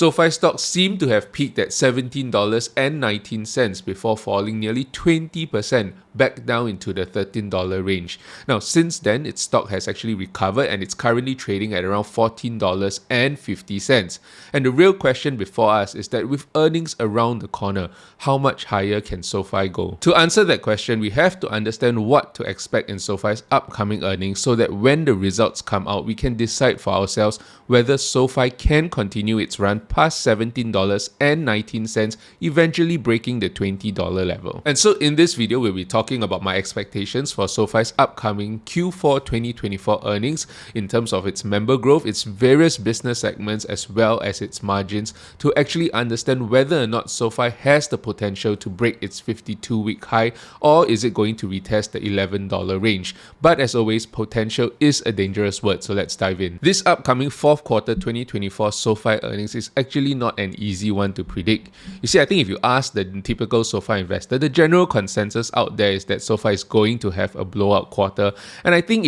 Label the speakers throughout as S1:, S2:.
S1: SOFI stocks seem to have peaked at $17.19 before falling nearly 20% back down into the $13 range. Now, since then, its stock has actually recovered and it's currently trading at around $14.50. And the real question before us is that with earnings around the corner, how much higher can SOFI go? To answer that question, we have to understand what to expect in SOFI's upcoming earnings so that when the results come out, we can decide for ourselves whether SOFI can continue its run past $17.19, eventually breaking the $20 level. And so in this video, we'll be talking about my expectations for SOFI's upcoming Q4 2024 earnings in terms of its member growth, its various business segments, as well as its margins, to actually understand whether or not SOFI has the potential to break its 52-week high, or is it going to retest the $11 range. But as always, potential is a dangerous word, so let's dive in. This upcoming fourth quarter 2024 SOFI earnings is actually not an easy one to predict. You see, I think if you ask the typical SOFI investor, the general consensus out there is that SOFI is going to have a blowout quarter, and I think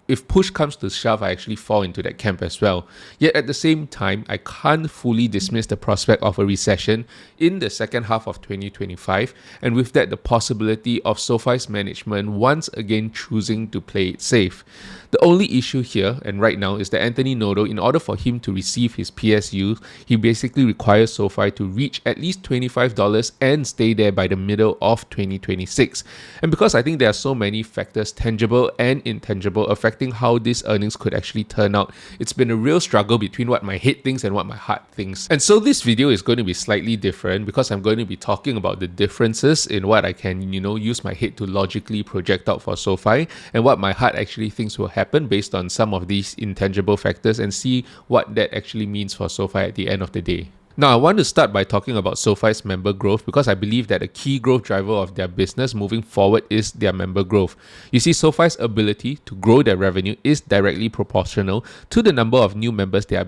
S1: if push comes to shove, I actually fall into that camp as well. Yet at the same time, I can't fully dismiss the prospect of a recession in the second half of 2025, and with that, the possibility of SOFI's management once again choosing to play it safe. The only issue here, and right now, is that Anthony Noto, in order for him to receive his PSU, he basically requires SOFI to reach at least $25 and stay there by the middle of 2026. And because I think there are so many factors, tangible and intangible, affecting how these earnings could actually turn out, it's been a real struggle between what my head thinks and what my heart thinks. And so this video is going to be slightly different because I'm going to be talking about the differences in what I can, use my head to logically project out for SOFI, and what my heart actually thinks will happen based on some of these intangible factors, and see what that actually means for SOFI at the end of the day. Now, I want to start by talking about SOFI's member growth because I believe that a key growth driver of their business moving forward is their member growth. You see, SOFI's ability to grow their revenue is directly proportional to the number of new members they are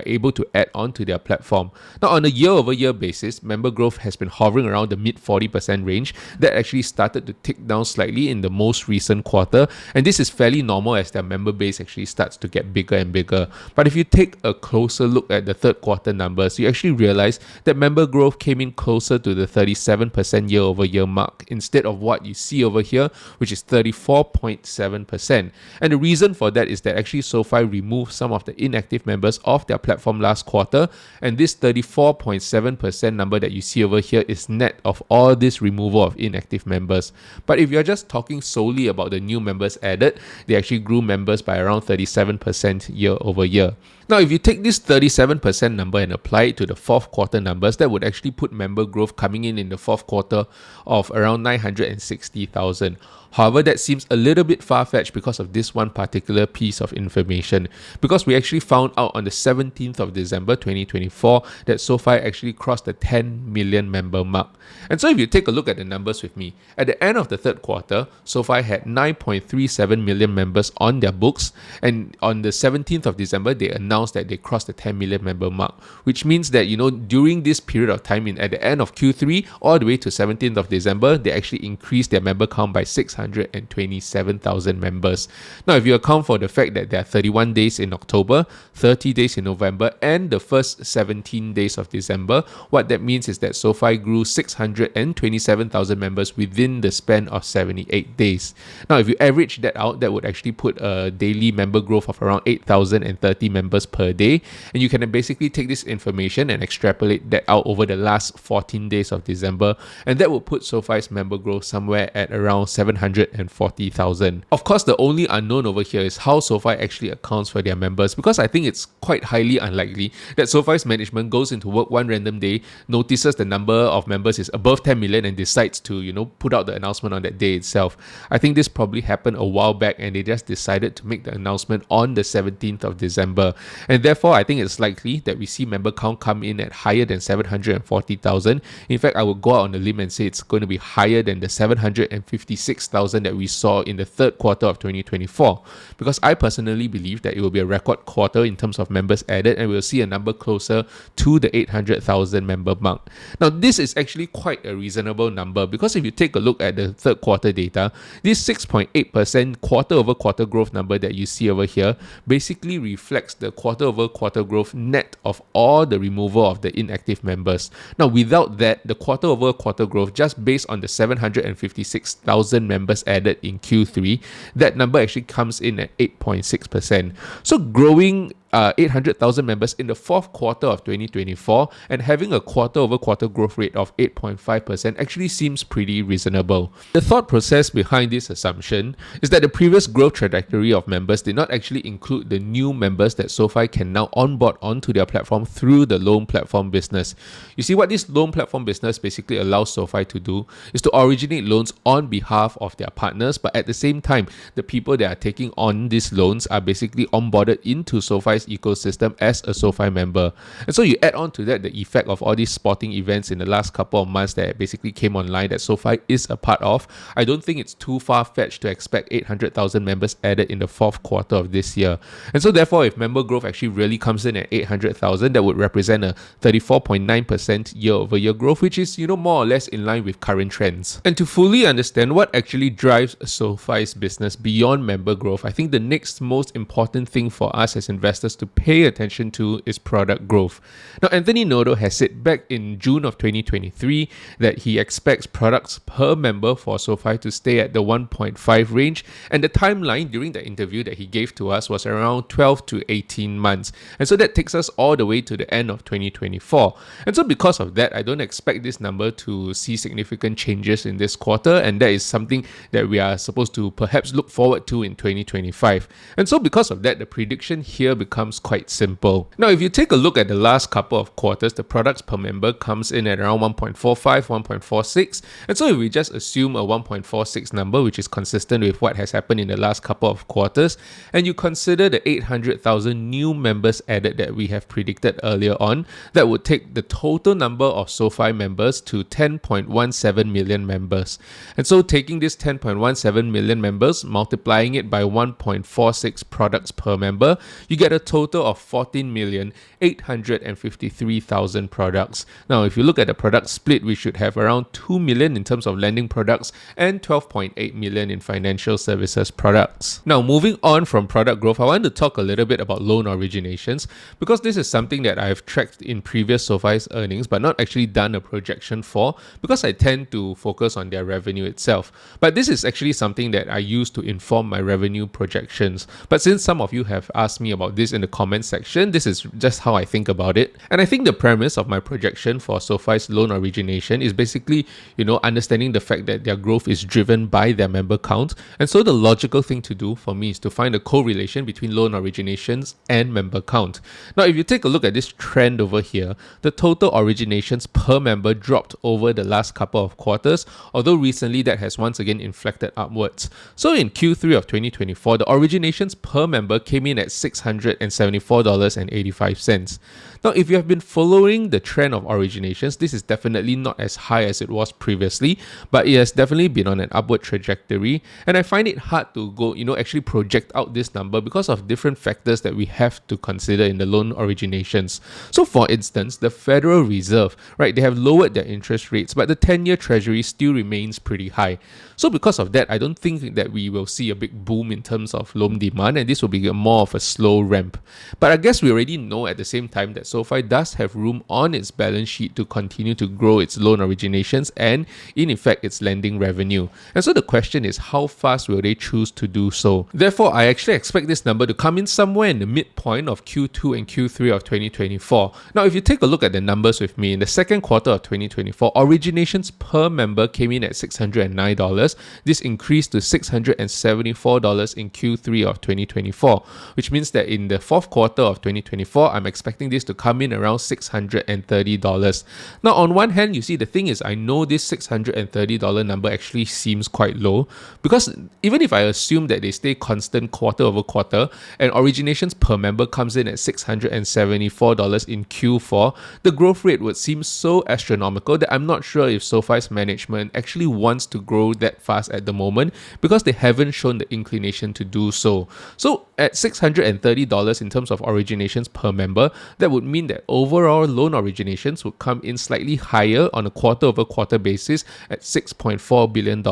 S1: able to add onto their platform. Now, on a year-over-year basis, member growth has been hovering around the mid-40% range that actually started to tick down slightly in the most recent quarter, and this is fairly normal as their member base actually starts to get bigger and bigger. But if you take a closer look at the third quarter numbers, you actually realize that member growth came in closer to the 37% year-over-year mark instead of what you see over here, which is 34.7%. And the reason for that is that actually SOFI removed some of the inactive members off their platform last quarter, and this 34.7% number that you see over here is net of all this removal of inactive members. But if you're just talking solely about the new members added, they actually grew members by around 37% year-over-year. Now, if you take this 37% number and apply it to the fourth quarter numbers, that would actually put member growth coming in the fourth quarter of around 960,000. However, that seems a little bit far-fetched because of this one particular piece of information, because we actually found out on the 17th of December 2024 that SOFI actually crossed the 10 million member mark. And so if you take a look at the numbers with me, at the end of the third quarter, SOFI had 9.37 million members on their books, and on the 17th of December, they announced that they crossed the 10 million member mark, which means that, during this period of time, at the end of Q3 all the way to 17th of December, they actually increased their member count by 627,000 members. Now, if you account for the fact that there are 31 days in October, 30 days in November, and the first 17 days of December, what that means is that SOFI grew 627,000 members within the span of 78 days. Now, if you average that out, that would actually put a daily member growth of around 8,030 members per day, and you can basically take this information and extrapolate that out over the last 14 days of December, and that would put SOFI's member growth somewhere at around 740,000. Of course, the only unknown over here is how SOFI actually accounts for their members, because I think it's quite highly unlikely that SOFI's management goes into work one random day, notices the number of members is above 10 million and decides to, put out the announcement on that day itself. I think this probably happened a while back and they just decided to make the announcement on the 17th of December. And therefore, I think it's likely that we see member count come in at higher than 740,000. In fact, I would go out on a limb and say it's going to be higher than the 756,000 that we saw in the third quarter of 2024, because I personally believe that it will be a record quarter in terms of members added, and we'll see a number closer to the 800,000 member mark. Now, this is actually quite a reasonable number, because if you take a look at the third quarter data, this 6.8% quarter-over-quarter growth number that you see over here basically reflects the quarter-over-quarter growth net of all the removal removal of the inactive members. Now, without that, the quarter-over-quarter growth, just based on the 756,000 members added in Q3, that number actually comes in at 8.6%. So growing 800,000 members in the fourth quarter of 2024 and having a quarter-over-quarter growth rate of 8.5% actually seems pretty reasonable. The thought process behind this assumption is that the previous growth trajectory of members did not actually include the new members that SOFI can now onboard onto their platform through the loan platform business. You see, what this loan platform business basically allows SOFI to do is to originate loans on behalf of their partners, but at the same time, the people that are taking on these loans are basically onboarded into SOFI's ecosystem as a SOFI member. And so you add on to that the effect of all these sporting events in the last couple of months that basically came online that SOFI is a part of. I don't think it's too far-fetched to expect 800,000 members added in the fourth quarter of this year. And so therefore, if member growth actually really comes in at 800,000, that would represent a 34.9% year-over-year growth, which is, more or less in line with current trends. And to fully understand what actually drives SOFI's business beyond member growth, I think the next most important thing for us as investors to pay attention to is product growth. Now, Anthony Noto has said back in June of 2023 that he expects products per member for SOFI to stay at the 1.5 range, and the timeline during the interview that he gave to us was around 12 to 18 months. And so that takes us all the way to the end of 2024. And so because of that, I don't expect this number to see significant changes in this quarter, and that is something that we are supposed to perhaps look forward to in 2025. And so because of that, the prediction here becomes quite simple. Now, if you take a look at the last couple of quarters, the products per member comes in at around 1.45, 1.46. And so if we just assume a 1.46 number, which is consistent with what has happened in the last couple of quarters, and you consider the 800,000 new members added that we have predicted earlier on, that would take the total number of SOFI members to 10.17 million members. And so taking this 10.17 million members, multiplying it by 1.46 products per member, you get a total of 14,853,000 products. Now, if you look at the product split, we should have around 2 million in terms of lending products and 12.8 million in financial services products. Now, moving on from product growth, I want to talk a little bit about loan originations, because this is something that I've tracked in previous SOFI's earnings but not actually done a projection for, because I tend to focus on their revenue itself. But this is actually something that I use to inform my revenue projections. But since some of you have asked me about this in the comments section, this is just how I think about it. And I think the premise of my projection for SOFI's loan origination is basically, understanding the fact that their growth is driven by their member count. And so the logical thing to do for me is to find a correlation between loan originations and member count. Now, if you take a look at this trend over here, the total originations per member dropped over the last couple of quarters, although recently that has once again inflected upwards. So in Q3 of 2024, the originations per member came in at $674.85. Now, if you have been following the trend of originations, this is definitely not as high as it was previously, but it has definitely been on an upward trajectory. And I find it hard to go, actually project out this number because of different factors that we have to consider in the loan originations. So for instance, the Federal Reserve, right, they have lowered their interest rates, but the 10-year Treasury still remains pretty high. So because of that, I don't think that we will see a big boom in terms of loan demand, and this will be more of a slow ramp. But I guess we already know at the same time that SOFI does have room on its balance sheet to continue to grow its loan originations and, in effect, its lending revenue. And so the question is, how fast will they choose to do so? Therefore, I actually expect this number to come in somewhere in the midpoint of Q2 and Q3 of 2024. Now, if you take a look at the numbers with me, in the second quarter of 2024, originations per member came in at $609. This increased to $674 in Q3 of 2024, which means that in the fourth quarter of 2024, I'm expecting this to come in around $630. Now, on one hand, you see, the thing is, I know this $630 number actually seems quite low, because even if I assume that they stay constant quarter over quarter and originations per member comes in at $674 in Q4, the growth rate would seem so astronomical that I'm not sure if SOFI's management actually wants to grow that fast at the moment, because they haven't shown the inclination to do so. So at $630 in terms of originations per member, that would mean that overall loan originations would come in slightly higher on a quarter-over-quarter basis at $6.4 billion,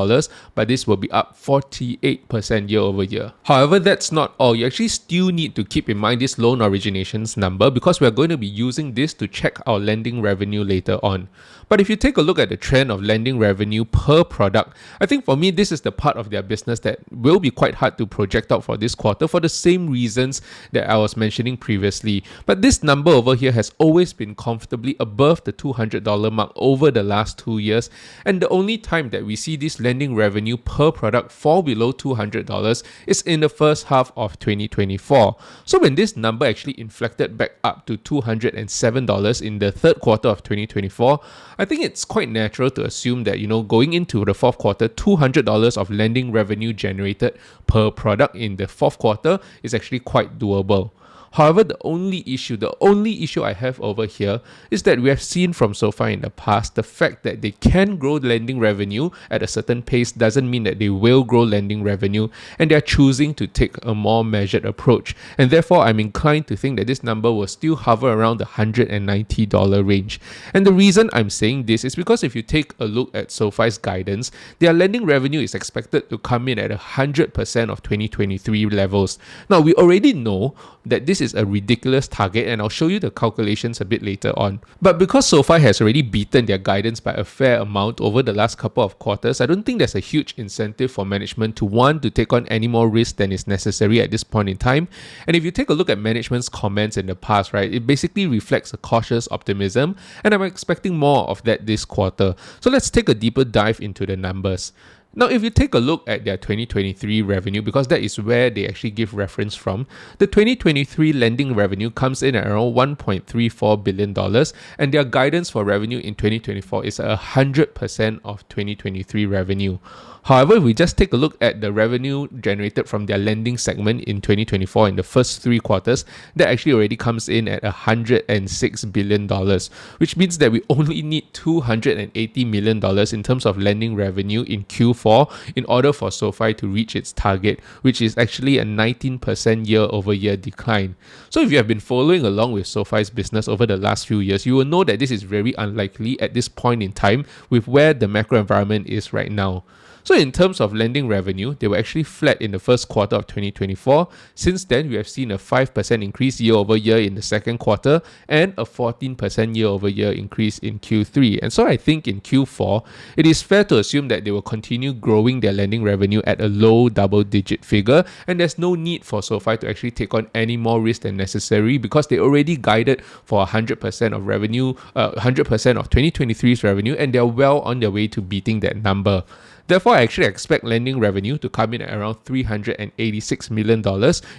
S1: but this will be up 48% year over year. However, that's not all. You actually still need to keep in mind this loan originations number because we're going to be using this to check our lending revenue later on. But if you take a look at the trend of lending revenue per product, I think for me this is the part of their business that will be quite hard to project out for this quarter for the same reasons that I was mentioning previously. But this number over here has always been comfortably above the $200 mark over the last 2 years, and the only time that we see this lending revenue per product fall below $200 is in the first half of 2024. So when this number actually inflected back up to $207 in the third quarter of 2024, I think it's quite natural to assume that, going into the fourth quarter, $200 of lending revenue generated per product in the fourth quarter is actually quite doable. However, the only issue I have over here is that we have seen from SOFI in the past, the fact that they can grow lending revenue at a certain pace doesn't mean that they will grow lending revenue, and they're choosing to take a more measured approach. And therefore, I'm inclined to think that this number will still hover around the $190 range. And the reason I'm saying this is because if you take a look at SOFI's guidance, their lending revenue is expected to come in at 100% of 2023 levels. Now, we already know that this is a ridiculous target, and I'll show you the calculations a bit later on. But because SOFI has already beaten their guidance by a fair amount over the last couple of quarters, I don't think there's a huge incentive for management to want to take on any more risk than is necessary at this point in time. And if you take a look at management's comments in the past, right, it basically reflects a cautious optimism, and I'm expecting more of that this quarter. So let's take a deeper dive into the numbers. Now, if you take a look at their 2023 revenue, because that is where they actually give reference from, the 2023 lending revenue comes in at around $1.34 billion, and their guidance for revenue in 2024 is 100% of 2023 revenue. However, if we just take a look at the revenue generated from their lending segment in 2024 in the first 3 quarters, that actually already comes in at $106 billion, which means that we only need $280 million in terms of lending revenue in Q4 in order for SOFI to reach its target, which is actually a 19% year-over-year decline. So if you have been following along with SOFI's business over the last few years, you will know that this is very unlikely at this point in time with where the macro environment is right now. So in terms of lending revenue, they were actually flat in the first quarter of 2024. Since then, we have seen a 5% increase year over year in the second quarter and a 14% year over year increase in Q3. And so I think in Q4, it is fair to assume that they will continue growing their lending revenue at a low double-digit figure, and there's no need for SOFI to actually take on any more risk than necessary because they already guided for 100% of revenue, 100% of 2023's revenue, and they're well on their way to beating that number. Therefore, I actually expect lending revenue to come in at around $386 million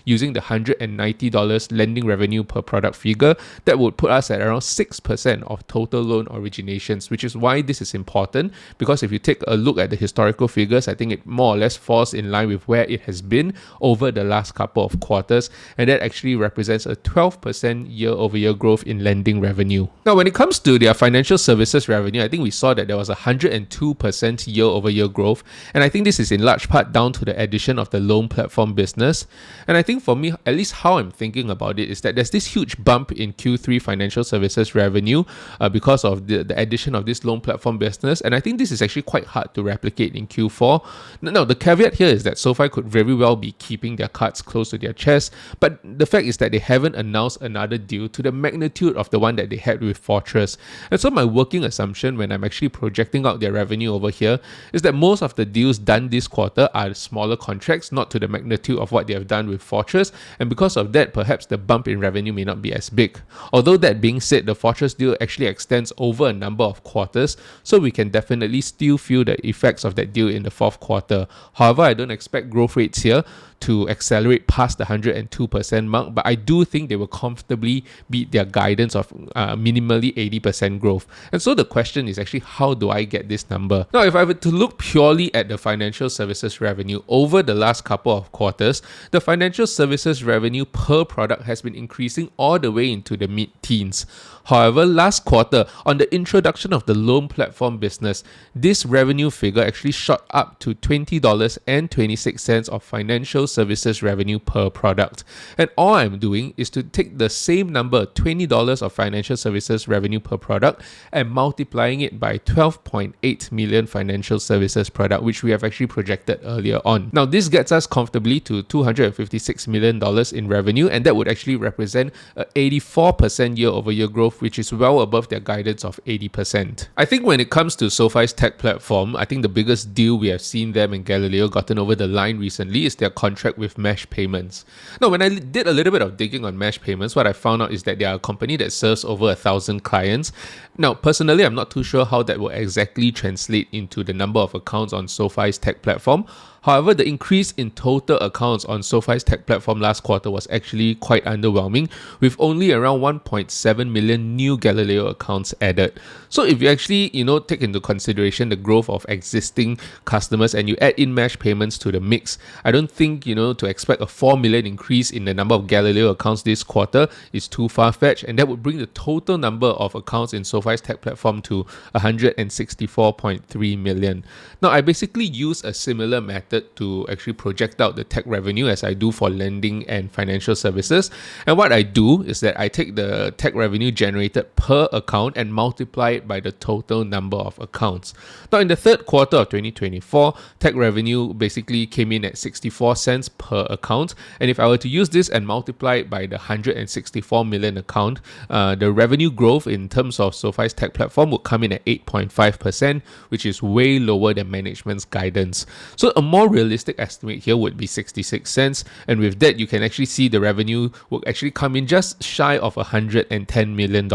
S1: using the $190 lending revenue per product figure. That would put us at around 6% of total loan originations, which is why this is important, because if you take a look at the historical figures, I think it more or less falls in line with where it has been over the last couple of quarters, and that actually represents a 12% year-over-year growth in lending revenue. Now, when it comes to their financial services revenue, I think we saw that there was a 102% year-over-year growth, and I think this is in large part down to the addition of the loan platform business. And I think for me, at least how I'm thinking about it, is that there's this huge bump in Q3 financial services revenue because of the addition of this loan platform business, and I think this is actually quite hard to replicate in Q4. Now, the caveat here is that SOFI could very well be keeping their cards close to their chest, but the fact is that they haven't announced another deal to the magnitude of the one that they had with Fortress. And so my working assumption when I'm actually projecting out their revenue over here is that most of the deals done this quarter are smaller contracts, not to the magnitude of what they have done with Fortress, and because of that, perhaps the bump in revenue may not be as big. Although that being said, the Fortress deal actually extends over a number of quarters, so we can definitely still feel the effects of that deal in the fourth quarter. However, I don't expect growth rates here to accelerate past the 102% mark, but I do think they will comfortably beat their guidance of minimally 80% growth. And so the question is actually, how do I get this number? Now, if I were to look purely at the financial services revenue over the last couple of quarters, the financial services revenue per product has been increasing all the way into the mid-teens. However, last quarter, on the introduction of the loan platform business, this revenue figure actually shot up to $20.26 of financial financial services revenue per product. And all I'm doing is to take the same number, $20 of financial services revenue per product, and multiplying it by 12.8 million financial services product, which we have actually projected earlier on. Now, this gets us comfortably to $256 million in revenue, and that would actually represent a 84% year-over-year growth, which is well above their guidance of 80%. I think when it comes to SOFI's tech platform, I think the biggest deal we have seen them and Galileo gotten over the line recently is their contract with Mesh Payments. Now, when I did a little bit of digging on Mesh Payments, what I found out is that they are a company that serves over 1,000 clients. Now, personally, I'm not too sure how that will exactly translate into the number of accounts on SOFI's tech platform. However, the increase in total accounts on SOFI's tech platform last quarter was actually quite underwhelming, with only around 1.7 million new Galileo accounts added. So if you actually, take into consideration the growth of existing customers and you add in Mesh Payments to the mix, I don't think, to expect a 4 million increase in the number of Galileo accounts this quarter is too far-fetched, and that would bring the total number of accounts in SOFI's tech platform to 164.3 million. Now, I basically use a similar method to actually project out the tech revenue as I do for lending and financial services. And what I do is that I take the tech revenue generated per account and multiply it by the total number of accounts. Now, in the third quarter of 2024, tech revenue basically came in at 64 cents per account. And if I were to use this and multiply it by the 164 million account, the revenue growth in terms of SOFI's tech platform would come in at 8.5%, which is way lower than management's guidance. So a more realistic estimate here would be 66 cents, and with that you can actually see the revenue will actually come in just shy of $110 million,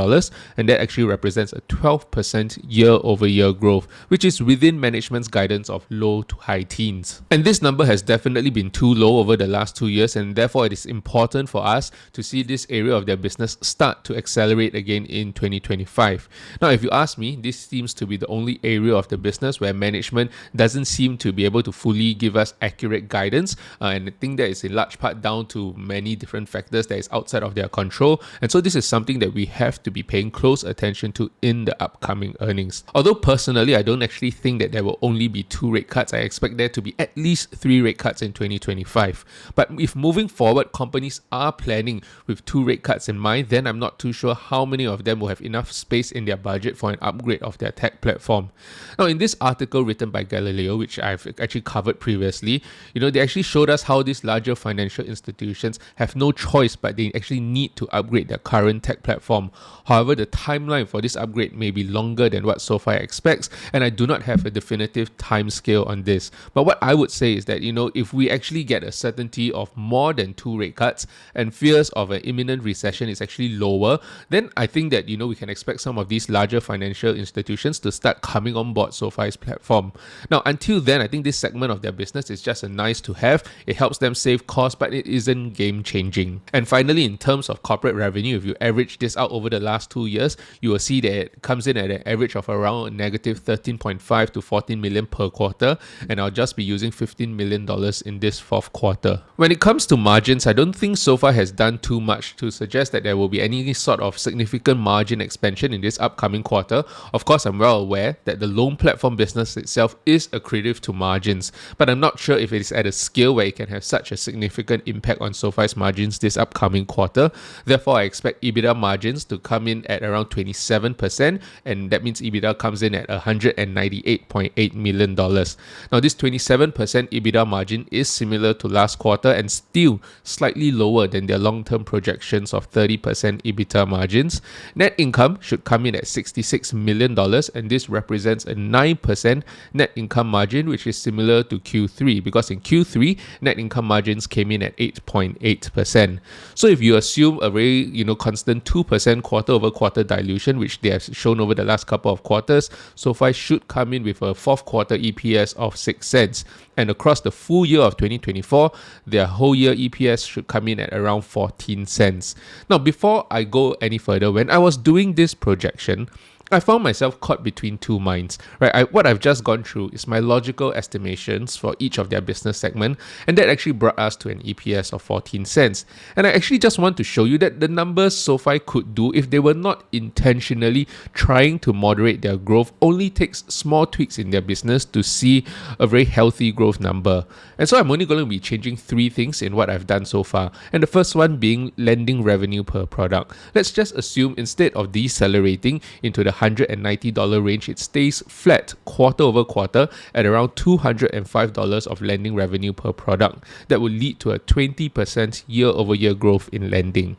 S1: and that actually represents a 12% year-over-year growth, which is within management's guidance of low to high teens. And this number has definitely been too low over the last 2 years, and therefore it is important for us to see this area of their business start to accelerate again in 2025. Now, if you ask me, this seems to be the only area of the business where management doesn't seem to be able to fully give us accurate guidance, and I think that is in large part down to many different factors that is outside of their control, and so this is something that we have to be paying close attention to in the upcoming earnings. Although personally I don't actually think that there will only be 2 rate cuts, I expect there to be at least 3 rate cuts in 2025. But if moving forward companies are planning with 2 rate cuts in mind, then I'm not too sure how many of them will have enough space in their budget for an upgrade of their tech platform. Now, in this article written by Galileo, which I've actually covered previously, they actually showed us how these larger financial institutions have no choice but they actually need to upgrade their current tech platform. However, the timeline for this upgrade may be longer than what SOFI expects, and I do not have a definitive time scale on this. But what I would say is that, if we actually get a certainty of more than 2 rate cuts and fears of an imminent recession is actually lower, then I think that, we can expect some of these larger financial institutions to start coming on board SOFI's platform. Now, until then, I think this segment of their business is just a nice to have. It helps them save costs, but it isn't game changing. And finally, in terms of corporate revenue, if you average this out over the last 2 years, you will see that it comes in at an average of around negative 13.5 to 14 million per quarter, and I'll just be using $15 million in this fourth quarter. When it comes to margins, I don't think SOFI has done too much to suggest that there will be any sort of significant margin expansion in this upcoming quarter. Of course, I'm well aware that the loan platform business itself is accretive to margins, but I'm not sure if it is at a scale where it can have such a significant impact on SOFI's margins this upcoming quarter. Therefore, I expect EBITDA margins to come in at around 27%, and that means EBITDA comes in at $198.8 million. Now, this 27% EBITDA margin is similar to last quarter and still slightly lower than their long-term projections of 30% EBITDA margins. Net income should come in at $66 million, and this represents a 9% net income margin, which is similar to Q3, because in Q3, net income margins came in at 8.8%. So if you assume a very, constant 2% quarter-over-quarter dilution, which they have shown over the last couple of quarters, SOFI should come in with a fourth quarter EPS of 6 cents. And across the full year of 2024, their whole year EPS should come in at around 14 cents. Now, before I go any further, when I was doing this projection, I found myself caught between two minds, right? What I've just gone through is my logical estimations for each of their business segment, and that actually brought us to an EPS of 14 cents. And I actually just want to show you that the numbers SoFi could do if they were not intentionally trying to moderate their growth only takes small tweaks in their business to see a very healthy growth number. And so I'm only going to be changing three things in what I've done so far. And the first one being lending revenue per product. Let's just assume instead of decelerating into the $190 range, it stays flat quarter over quarter at around $205 of lending revenue per product. That would lead to a 20% year-over-year growth in lending.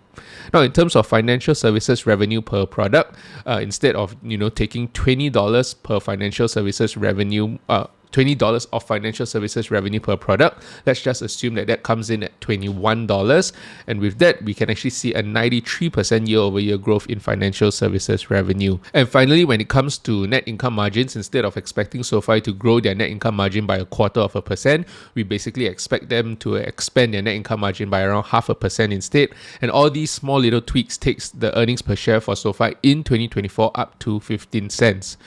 S1: Now, in terms of financial services revenue per product, instead of taking $20 per financial services revenue, $20 of financial services revenue per product. Let's just assume that comes in at $21. And with that, we can actually see a 93% year-over-year growth in financial services revenue. And finally, when it comes to net income margins, instead of expecting SoFi to grow their net income margin by 0.25%, we basically expect them to expand their net income margin by around 0.5% instead. And all these small little tweaks takes the earnings per share for SoFi in 2024 up to 15 cents.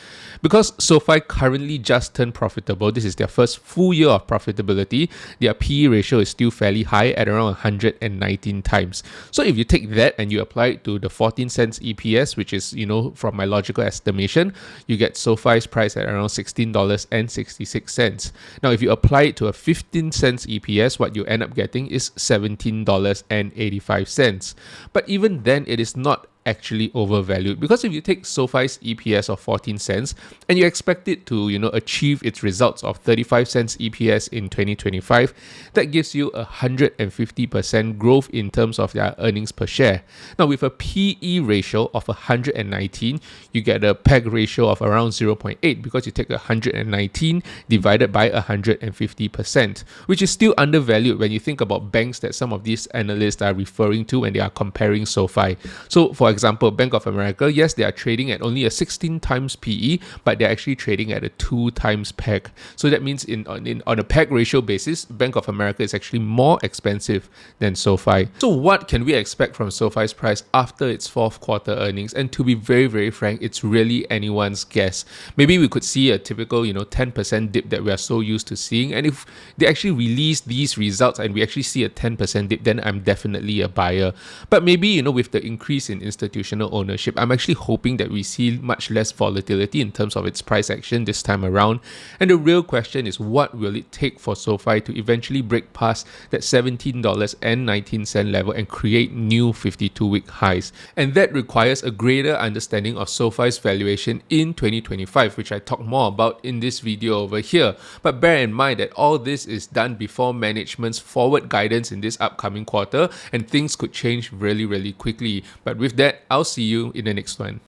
S1: Because SoFi currently just turned profitable, this is their first full year of profitability, their PE ratio is still fairly high at around 119 times. So if you take that and you apply it to the 14 cents EPS, which is, from my logical estimation, you get SoFi's price at around $16.66. Now, if you apply it to a 15 cents EPS, what you end up getting is $17.85. But even then, it is not actually overvalued, because if you take SoFi's EPS of 14 cents and you expect it to achieve its results of 35 cents EPS in 2025, that gives you 150% growth in terms of their earnings per share. Now, with a PE ratio of 119, you get a PEG ratio of around 0.8, because you take 119 divided by 150%, which is still undervalued when you think about banks that some of these analysts are referring to when they are comparing SoFi. So for example, Bank of America, yes, they are trading at only a 16 times PE, but they're actually trading at a 2 times PEG. So that means on a PEG ratio basis, Bank of America is actually more expensive than SoFi. So what can we expect from SoFi's price after its fourth quarter earnings? And to be very, very frank, it's really anyone's guess. Maybe we could see a typical 10% dip that we are so used to seeing. And if they actually release these results and we actually see a 10% dip, then I'm definitely a buyer. But maybe, with the increase in institutional ownership, I'm actually hoping that we see much less volatility in terms of its price action this time around. And the real question is, what will it take for SoFi to eventually break past that $17.19 level and create new 52-week highs? And that requires a greater understanding of SoFi's valuation in 2025, which I talk more about in this video over here. But bear in mind that all this is done before management's forward guidance in this upcoming quarter, and things could change really, really quickly. But with that, I'll see you in the next one.